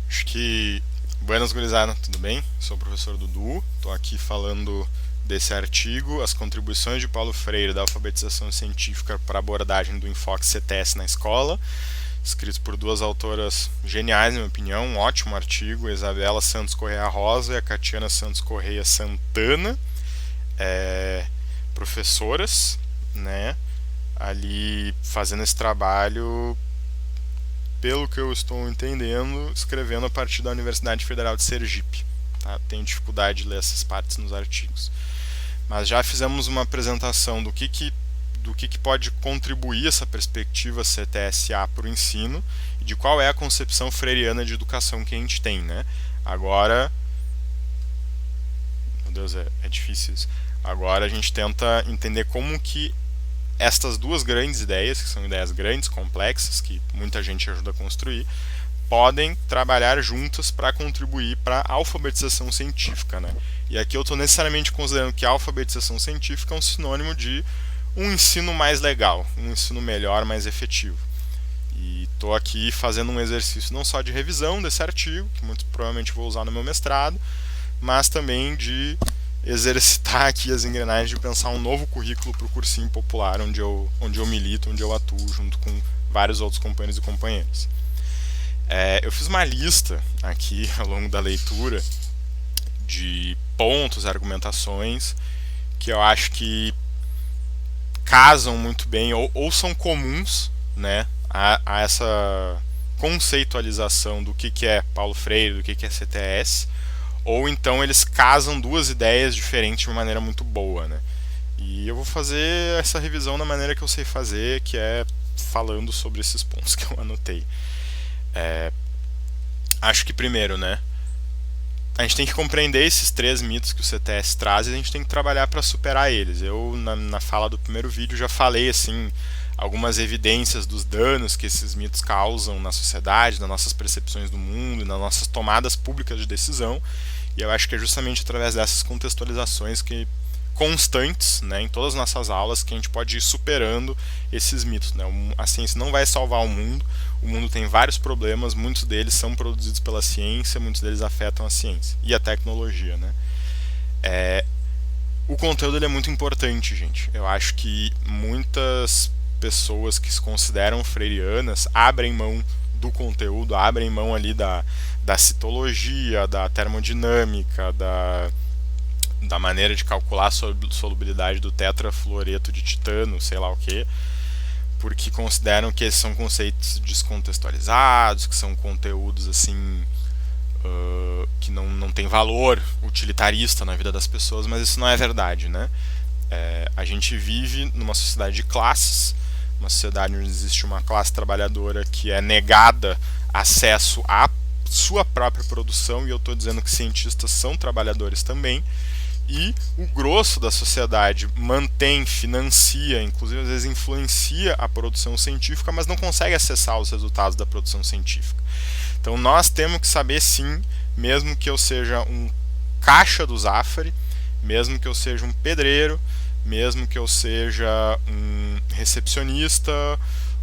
Acho que. Buenas, gurizada, tudo bem? Sou o professor Dudu, estou aqui falando desse artigo, As Contribuições de Paulo Freire da Alfabetização Científica para a Abordagem do Enfoque CTS na Escola, escrito por duas autoras geniais, na minha opinião, um ótimo artigo, a Isabela Santos Correia Rosa e a Catiana Santos Correia Santana, é, professoras, né, ali fazendo esse trabalho, pelo que eu estou entendendo, escrevendo a partir da Universidade Federal de Sergipe. Tá? Tenho dificuldade de ler essas partes nos artigos. Mas já fizemos uma apresentação do que pode contribuir essa perspectiva CTSA para o ensino e de qual é a concepção freiriana de educação que a gente tem, né? Agora, meu Deus, é difícil isso. Agora a gente tenta entender como que estas duas grandes ideias, que são ideias grandes, complexas, que muita gente ajuda a construir, podem trabalhar juntas para contribuir para a alfabetização científica, né? E aqui eu estou necessariamente considerando que a alfabetização científica é um sinônimo de um ensino mais legal, um ensino melhor, mais efetivo. E estou aqui fazendo um exercício não só de revisão desse artigo, que muito provavelmente vou usar no meu mestrado, mas também de exercitar aqui as engrenagens de pensar um novo currículo para o cursinho popular onde eu milito, onde eu atuo junto com vários outros companheiros e companheiras. Eu fiz uma lista aqui ao longo da leitura de pontos, argumentações que eu acho que casam muito bem ou são comuns, né, a essa conceitualização do que é Paulo Freire, do que é CTS, ou então eles casam duas ideias diferentes de uma maneira muito boa, né? E eu vou fazer essa revisão da maneira que eu sei fazer, que é falando sobre esses pontos que eu anotei. É, Acho que primeiro, né? A gente tem que compreender esses três mitos que o CTS traz e a gente tem que trabalhar para superar eles. Eu, na fala do primeiro vídeo, já falei assim algumas evidências dos danos que esses mitos causam na sociedade, nas nossas percepções do mundo, nas nossas tomadas públicas de decisão. E eu acho que é justamente através dessas contextualizações que constantes, né, em todas as nossas aulas, que a gente pode ir superando esses mitos, né? A ciência não vai salvar o mundo tem vários problemas, muitos deles são produzidos pela ciência, muitos deles afetam a ciência e a tecnologia, né? O conteúdo ele é muito importante, gente. Eu acho que muitas pessoas que se consideram freirianas abrem mão do conteúdo, abrem mão ali da citologia, da termodinâmica, da maneira de calcular a solubilidade do tetrafluoreto de titânio, sei lá o que, porque consideram que esses são conceitos descontextualizados, que são conteúdos assim que não tem valor utilitarista na vida das pessoas, mas isso não é verdade, né? A gente vive numa sociedade de classes, uma sociedade onde existe uma classe trabalhadora que é negada acesso à sua própria produção, e eu estou dizendo que cientistas são trabalhadores também, e o grosso da sociedade mantém, financia, inclusive às vezes influencia a produção científica, mas não consegue acessar os resultados da produção científica. Então nós temos que saber sim, mesmo que eu seja um caixa do Zafari, mesmo que eu seja um pedreiro, mesmo que eu seja um recepcionista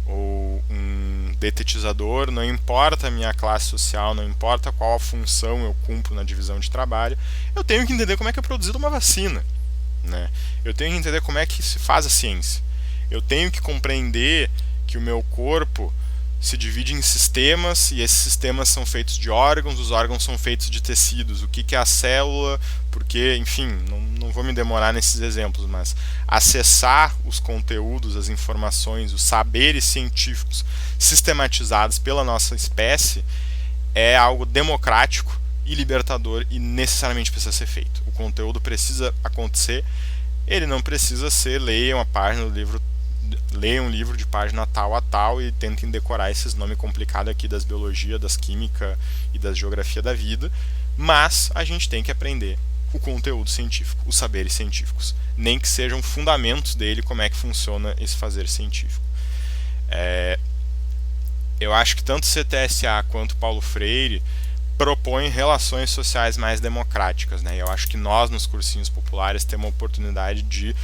ou um detetizador, não importa a minha classe social, não importa qual a função eu cumpro na divisão de trabalho, eu tenho que entender como é que é produzida uma vacina, né? Eu tenho que entender como é que se faz a ciência. Eu tenho que compreender que o meu corpo se divide em sistemas e esses sistemas são feitos de órgãos, os órgãos são feitos de tecidos. O que é a célula? Porque, enfim, não vou me demorar nesses exemplos, mas acessar os conteúdos, as informações, os saberes científicos sistematizados pela nossa espécie é algo democrático e libertador e necessariamente precisa ser feito. O conteúdo precisa acontecer, ele não precisa ser leia uma página do livro, leia um livro de página tal a tal e tentem decorar esses nomes complicados aqui das biologia, das química e das geografia da vida, mas a gente tem que aprender o conteúdo científico, os saberes científicos, nem que sejam fundamentos dele, como é que funciona esse fazer científico. Eu acho que tanto CTSA quanto Paulo Freire propõem relações sociais mais democráticas, né? Eu acho que nós nos cursinhos populares temos a oportunidade de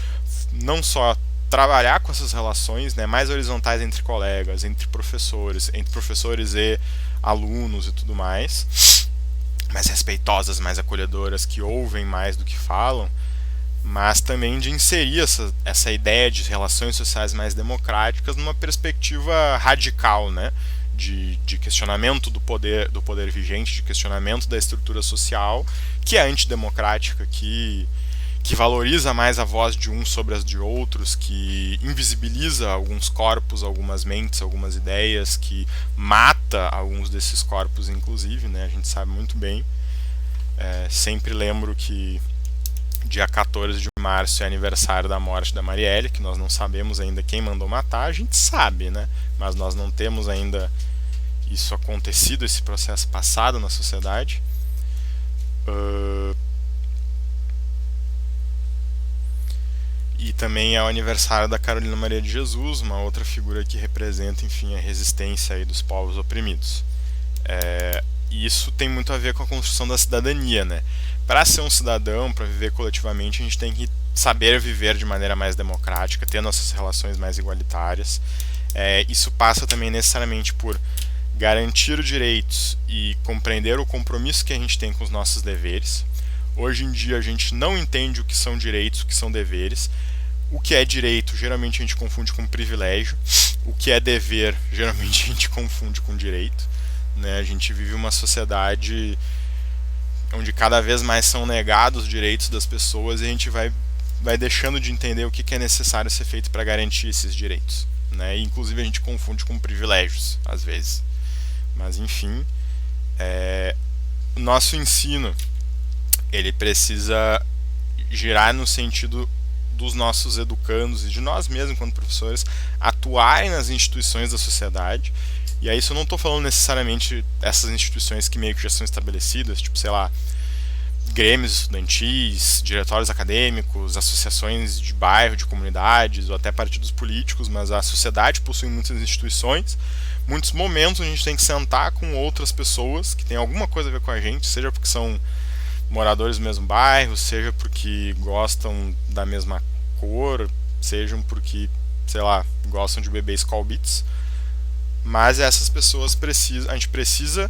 não só trabalhar com essas relações, né, mais horizontais entre colegas, entre professores e alunos e tudo mais respeitosas, mais acolhedoras, que ouvem mais do que falam, mas também de inserir essa ideia de relações sociais mais democráticas numa perspectiva radical, né? De questionamento do poder vigente, de questionamento da estrutura social, que é antidemocrática, que valoriza mais a voz de uns sobre as de outros, que invisibiliza alguns corpos, algumas mentes, algumas ideias, que mata alguns desses corpos, inclusive, né? A gente sabe muito bem. Sempre lembro que dia 14 de março é aniversário da morte da Marielle, que nós não sabemos ainda quem mandou matar. A gente sabe, né? Mas nós não temos ainda isso acontecido, esse processo passado na sociedade. E também é o aniversário da Carolina Maria de Jesus, uma outra figura que representa, enfim, a resistência aí dos povos oprimidos. E isso tem muito a ver com a construção da cidadania, né? Para ser um cidadão, para viver coletivamente, a gente tem que saber viver de maneira mais democrática, ter nossas relações mais igualitárias. Isso passa também necessariamente por garantir direitos e compreender o compromisso que a gente tem com os nossos deveres. Hoje em dia a gente não entende o que são direitos, o que são deveres. O que é direito, geralmente a gente confunde com privilégio. O que é dever, geralmente a gente confunde com direito. Né? A gente vive uma sociedade onde cada vez mais são negados os direitos das pessoas e a gente vai deixando de entender o que é necessário ser feito para garantir esses direitos. Né? E, inclusive a gente confunde com privilégios, às vezes. Mas enfim, o nosso ensino ele precisa girar no sentido dos nossos educandos e de nós mesmos, enquanto professores, atuarem nas instituições da sociedade. E aí isso eu não estou falando necessariamente essas instituições que meio que já são estabelecidas, tipo, sei lá, grêmios estudantis, diretórios acadêmicos, associações de bairro, de comunidades, ou até partidos políticos, mas a sociedade possui muitas instituições. Muitos momentos a gente tem que sentar com outras pessoas que têm alguma coisa a ver com a gente, seja porque são moradores do mesmo bairro, seja porque gostam da mesma cor, sejam porque, sei lá, gostam de beber Skol Beats. Mas essas pessoas a gente precisa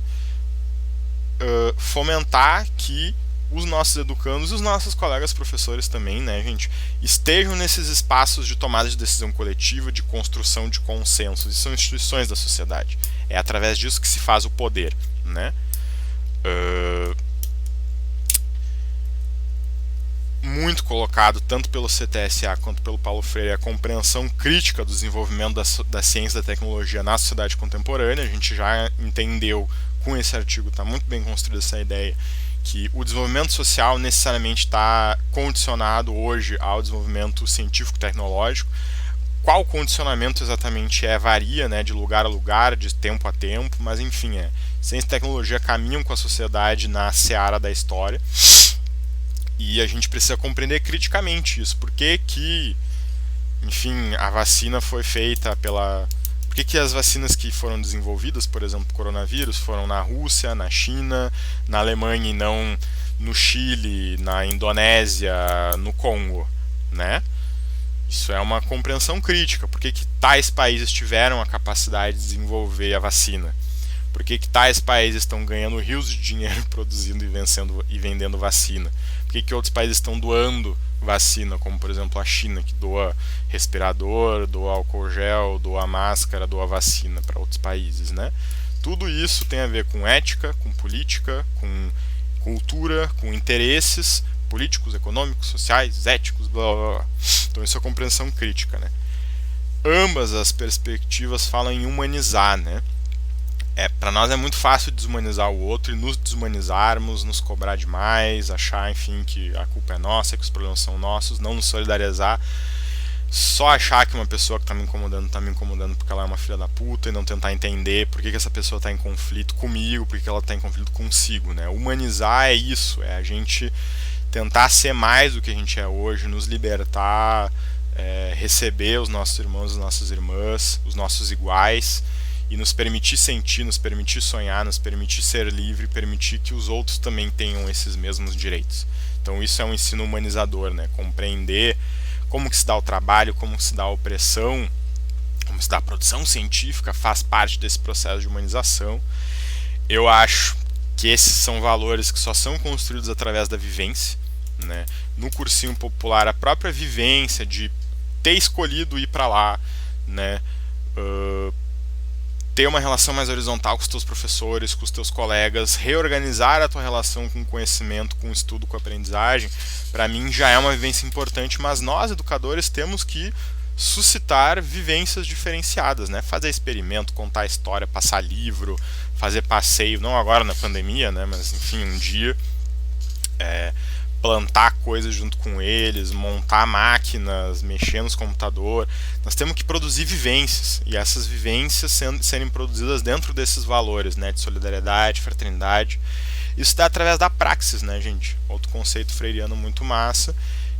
fomentar que os nossos educandos e os nossos colegas professores também, né, gente, estejam nesses espaços de tomada de decisão coletiva, de construção de consensos. E são instituições da sociedade. É através disso que se faz o poder, né? Muito colocado, tanto pelo CTSA quanto pelo Paulo Freire, a compreensão crítica do desenvolvimento da ciência e da tecnologia na sociedade contemporânea. A gente já entendeu, com esse artigo, está muito bem construída essa ideia, que o desenvolvimento social necessariamente está condicionado hoje ao desenvolvimento científico-tecnológico. Qual condicionamento exatamente varia, né, de lugar a lugar, de tempo a tempo, mas enfim, ciência e tecnologia caminham com a sociedade na seara da história. E a gente precisa compreender criticamente isso. Por que, enfim, a vacina foi feita Por que as vacinas que foram desenvolvidas, por exemplo, o coronavírus, foram na Rússia, na China, na Alemanha e não no Chile, na Indonésia, no Congo, né? Isso é uma compreensão crítica. Por que tais países tiveram a capacidade de desenvolver a vacina? Por que tais países estão ganhando rios de dinheiro produzindo e vendendo vacina? Por que outros países estão doando vacina, como por exemplo a China, que doa respirador, doa álcool gel, doa máscara, doa vacina para outros países, né? Tudo isso tem a ver com ética, com política, com cultura, com interesses políticos, econômicos, sociais, éticos, blá blá blá. Então isso é compreensão crítica, né? Ambas as perspectivas falam em humanizar, né? Para nós é muito fácil desumanizar o outro e nos desumanizarmos, nos cobrar demais, achar, enfim, que a culpa é nossa, que os problemas são nossos, não nos solidarizar, só achar que uma pessoa que está me incomodando porque ela é uma filha da puta e não tentar entender por que essa pessoa está em conflito comigo, por que ela está em conflito consigo, né? Humanizar é isso, é a gente tentar ser mais do que a gente é hoje, nos libertar, receber os nossos irmãos e nossas irmãs, os nossos iguais, e nos permitir sentir, nos permitir sonhar, nos permitir ser livre, permitir que os outros também tenham esses mesmos direitos. Então isso é um ensino humanizador, né? Compreender como que se dá o trabalho, como que se dá a opressão, como se dá a produção científica, faz parte desse processo de humanização. Eu acho que esses são valores que só são construídos através da vivência, né? No cursinho popular, a própria vivência de ter escolhido ir para lá, né? Ter uma relação mais horizontal com os teus professores, com os teus colegas, reorganizar a tua relação com o conhecimento, com o estudo, com a aprendizagem, para mim já é uma vivência importante, mas nós, educadores, temos que suscitar vivências diferenciadas, né? Fazer experimento, contar história, passar livro, fazer passeio, não agora na pandemia, né? Mas enfim, um dia plantar coisas junto com eles, montar máquinas, mexer nos computadores. Nós temos que produzir vivências, e essas vivências serem produzidas dentro desses valores, né, de solidariedade, fraternidade. Isso dá através da praxis, né, gente? Outro conceito freiriano muito massa,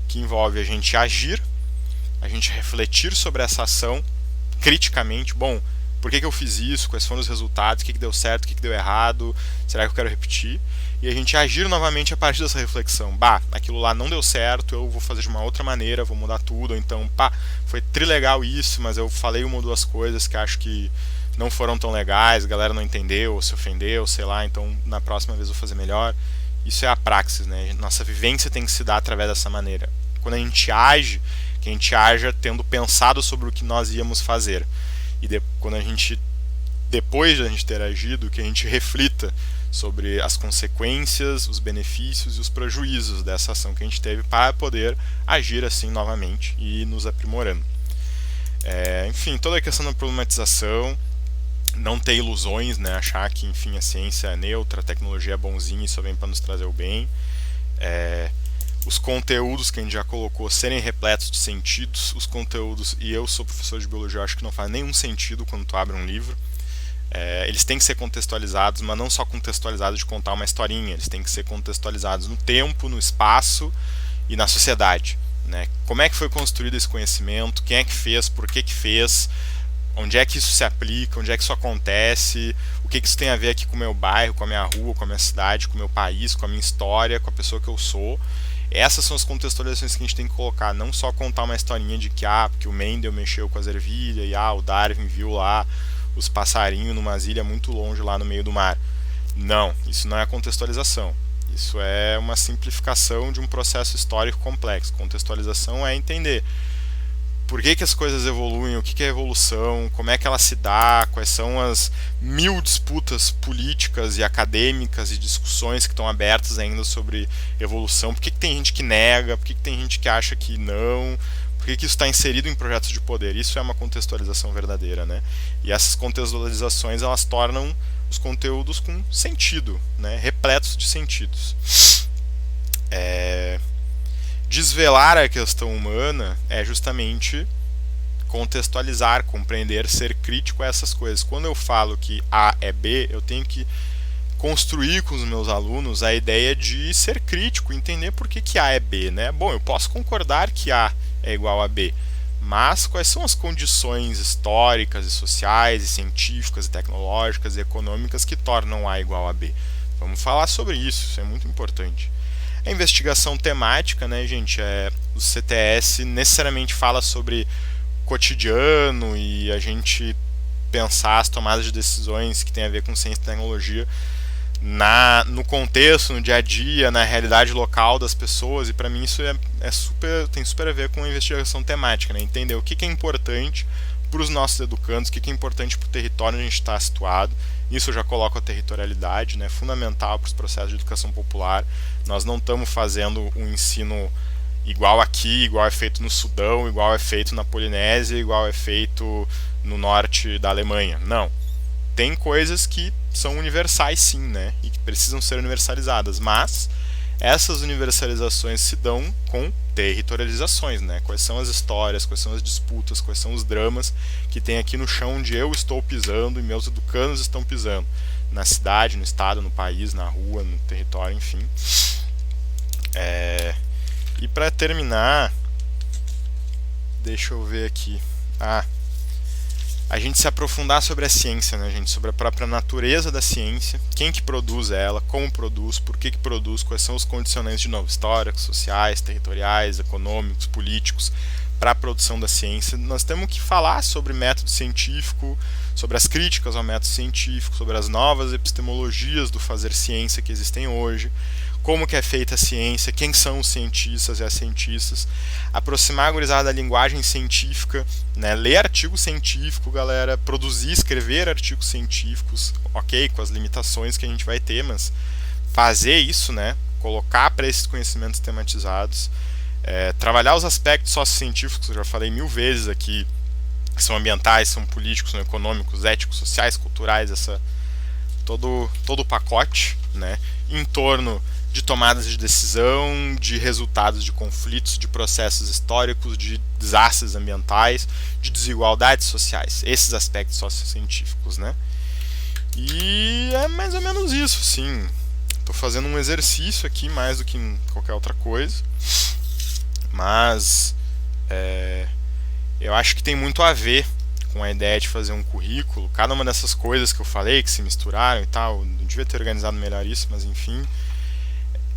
que envolve a gente agir, a gente refletir sobre essa ação criticamente. Bom, por que eu fiz isso? Quais foram os resultados? O que deu certo? O que deu errado? Será que eu quero repetir? E a gente agir novamente a partir dessa reflexão. Aquilo lá não deu certo, eu vou fazer de uma outra maneira, vou mudar tudo. Ou então, foi trilegal isso, mas eu falei uma ou duas coisas que acho que não foram tão legais, a galera não entendeu, ou se ofendeu, sei lá, então na próxima vez eu vou fazer melhor. Isso é a praxis, né? Nossa vivência tem que se dar através dessa maneira. Quando a gente age, que a gente haja tendo pensado sobre o que nós íamos fazer. E quando a gente, depois de a gente ter agido, que a gente reflita sobre as consequências, os benefícios e os prejuízos dessa ação que a gente teve para poder agir assim novamente e nos aprimorando. Enfim, toda a questão da problematização, não ter ilusões, né? Achar que, enfim, a ciência é neutra, a tecnologia é bonzinha e só vem para nos trazer o bem. Os conteúdos que a gente já colocou serem repletos de sentidos, os conteúdos, e eu sou professor de biologia, eu acho que não faz nenhum sentido quando tu abre um livro. Eles têm que ser contextualizados, mas não só contextualizados de contar uma historinha, eles têm que ser contextualizados no tempo, no espaço e na sociedade, né? Como é que foi construído esse conhecimento, quem é que fez, por que fez, onde é que isso se aplica, onde é que isso acontece, o que isso tem a ver aqui com o meu bairro, com a minha rua, com a minha cidade, com o meu país, com a minha história, com a pessoa que eu sou. Essas são as contextualizações que a gente tem que colocar, não só contar uma historinha de que porque o Mendel mexeu com as ervilhas e o Darwin viu lá os passarinhos numa ilha muito longe lá no meio do mar. Não, isso não é contextualização. Isso é uma simplificação de um processo histórico complexo. Contextualização é entender por que as coisas evoluem, o que é evolução, como é que ela se dá, quais são as 1000 disputas políticas e acadêmicas e discussões que estão abertas ainda sobre evolução, por que tem gente que nega, por que tem gente que acha que não, por que isso está inserido em projetos de poder. Isso é uma contextualização verdadeira, né? E essas contextualizações, elas tornam os conteúdos com sentido, né? Repletos de sentidos. Desvelar a questão humana é justamente contextualizar, compreender, ser crítico a essas coisas. Quando eu falo que A é B, eu tenho que construir com os meus alunos a ideia de ser crítico, entender por que A é B, né? Bom, eu posso concordar que A é igual a B, mas quais são as condições históricas e sociais e científicas e tecnológicas e econômicas que tornam A igual a B? Vamos falar sobre isso é muito importante. A investigação temática, né, gente, o CTS necessariamente fala sobre cotidiano e a gente pensar as tomadas de decisões que tem a ver com ciência e tecnologia no contexto, no dia a dia, na realidade local das pessoas, e para mim isso tem super a ver com a investigação temática, né? Entender o que é importante para os nossos educandos, o que é importante para o território onde a gente está situado. Isso eu já coloco a territorialidade, né? Fundamental para os processos de educação popular. Nós não estamos fazendo um ensino igual aqui, igual é feito no Sudão, igual é feito na Polinésia, igual é feito no norte da Alemanha. Não. Tem coisas que são universais sim, né? E que precisam ser universalizadas, mas essas universalizações se dão com territorializações, né? Quais são as histórias, quais são as disputas, quais são os dramas que tem aqui no chão onde eu estou pisando e meus educandos estão pisando, na cidade, no estado, no país, na rua, no território, enfim. E para terminar, deixa eu ver aqui. a gente se aprofundar sobre a ciência, né, gente? Sobre a própria natureza da ciência, quem que produz ela, como produz, por que produz, quais são os condicionantes, de novo, históricos, sociais, territoriais, econômicos, políticos, para a produção da ciência. Nós temos que falar sobre método científico, sobre as críticas ao método científico, sobre as novas epistemologias do fazer ciência que existem hoje, como que é feita a ciência, quem são os cientistas e as cientistas, aproximar a gurizada da linguagem científica, né, ler artigo científico, galera, produzir, escrever artigos científicos, ok, com as limitações que a gente vai ter, mas fazer isso, né, colocar para esses conhecimentos tematizados, trabalhar os aspectos sociocientíficos, eu já falei 1000 vezes aqui, que são ambientais, são políticos, são econômicos, éticos, sociais, culturais, todo o pacote, né, em torno de tomadas de decisão, de resultados de conflitos, de processos históricos, de desastres ambientais, de desigualdades sociais, esses aspectos sociocientíficos, né? E é mais ou menos isso, sim. Estou fazendo um exercício aqui mais do que em qualquer outra coisa, mas eu acho que tem muito a ver com a ideia de fazer um currículo. Cada uma dessas coisas que eu falei, que se misturaram e tal, não devia ter organizado melhor isso, mas enfim,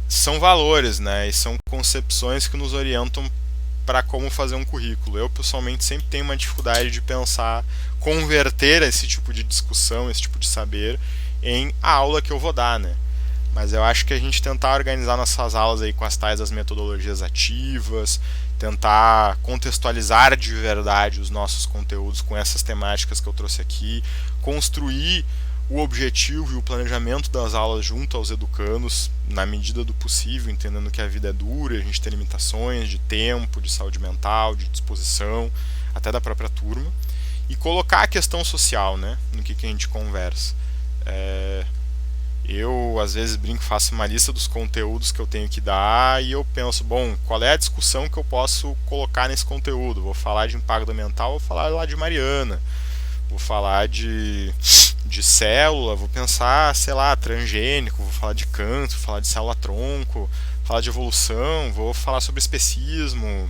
são valores, né? E são concepções que nos orientam para como fazer um currículo. Eu, pessoalmente, sempre tenho uma dificuldade de pensar, converter esse tipo de discussão, esse tipo de saber, em a aula que eu vou dar, né? Mas eu acho que a gente tentar organizar nossas aulas aí com as tais das metodologias ativas, tentar contextualizar de verdade os nossos conteúdos com essas temáticas que eu trouxe aqui, construir o objetivo e o planejamento das aulas junto aos educandos, na medida do possível, entendendo que a vida é dura, a gente tem limitações de tempo, de saúde mental, de disposição, até da própria turma, e colocar a questão social, né, no que a gente conversa. Eu, às vezes, brinco, faço uma lista dos conteúdos que eu tenho que dar e eu penso, bom, qual é a discussão que eu posso colocar nesse conteúdo? Vou falar de impacto ambiental, vou falar lá de Mariana, vou falar de célula, vou pensar, sei lá, transgênico, vou falar de câncer, vou falar de célula-tronco, falar de evolução, vou falar sobre especismo,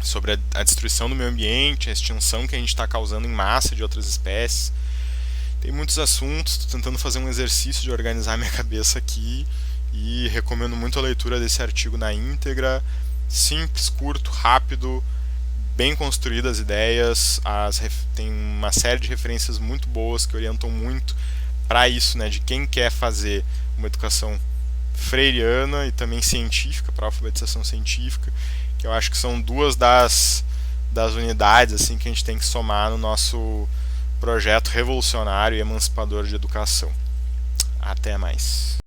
sobre a destruição do meio ambiente, a extinção que a gente está causando em massa de outras espécies. Tem muitos assuntos, estou tentando fazer um exercício de organizar minha cabeça aqui e recomendo muito a leitura desse artigo na íntegra, simples, curto, rápido, bem construídas as ideias, tem uma série de referências muito boas que orientam muito para isso, né, de quem quer fazer uma educação freiriana e também científica, para alfabetização científica, que eu acho que são duas das unidades assim que a gente tem que somar no nosso projeto revolucionário e emancipador de educação. Até mais.